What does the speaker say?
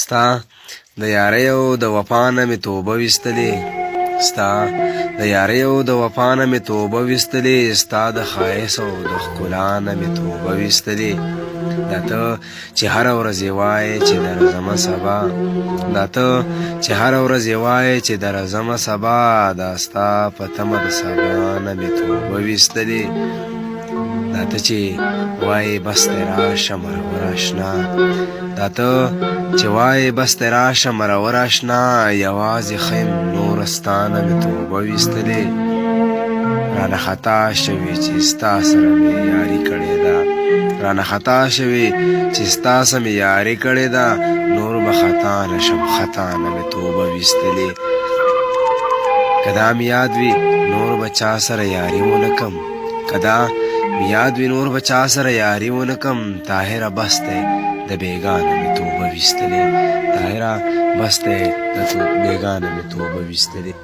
ستا د یارۍ او د وفا نه مې توبه ویستلې ستا د یارۍ او د وفا نه مې توبه ویستلې ستا د ښایست او د ښکلا نه مې توبه ویستلې دا ته چې هره ورځ یې وایې چې درځمه سبا دا ته چې هره ورځ یې وایې چې درځمه سبا دا ستا په تمه د سبا نه مې توبه ویستلې دا ته چې وایې بس دی راشه مرور اشنا دا ته چې وایې بس دی راشه مرور اشنا یوازې خیم نور ستا نه مې توبه ویستلې رانه خطا شوې چې ستا سره مې یاري کړې ده رانه خطا شوې چې ستا سره مې یاري کړې ده نور به خطا نشم خطا نه مې توبه ویستلې که دا مې یاد وي نور به چا سره یاري ونه کم که دا مې یاد وي نور به چا سره یاري ونه کم طاهره بس دی د بېګانه مې توبه ویستلې طاهره بس دی د بېګانه مې توبه ویستلې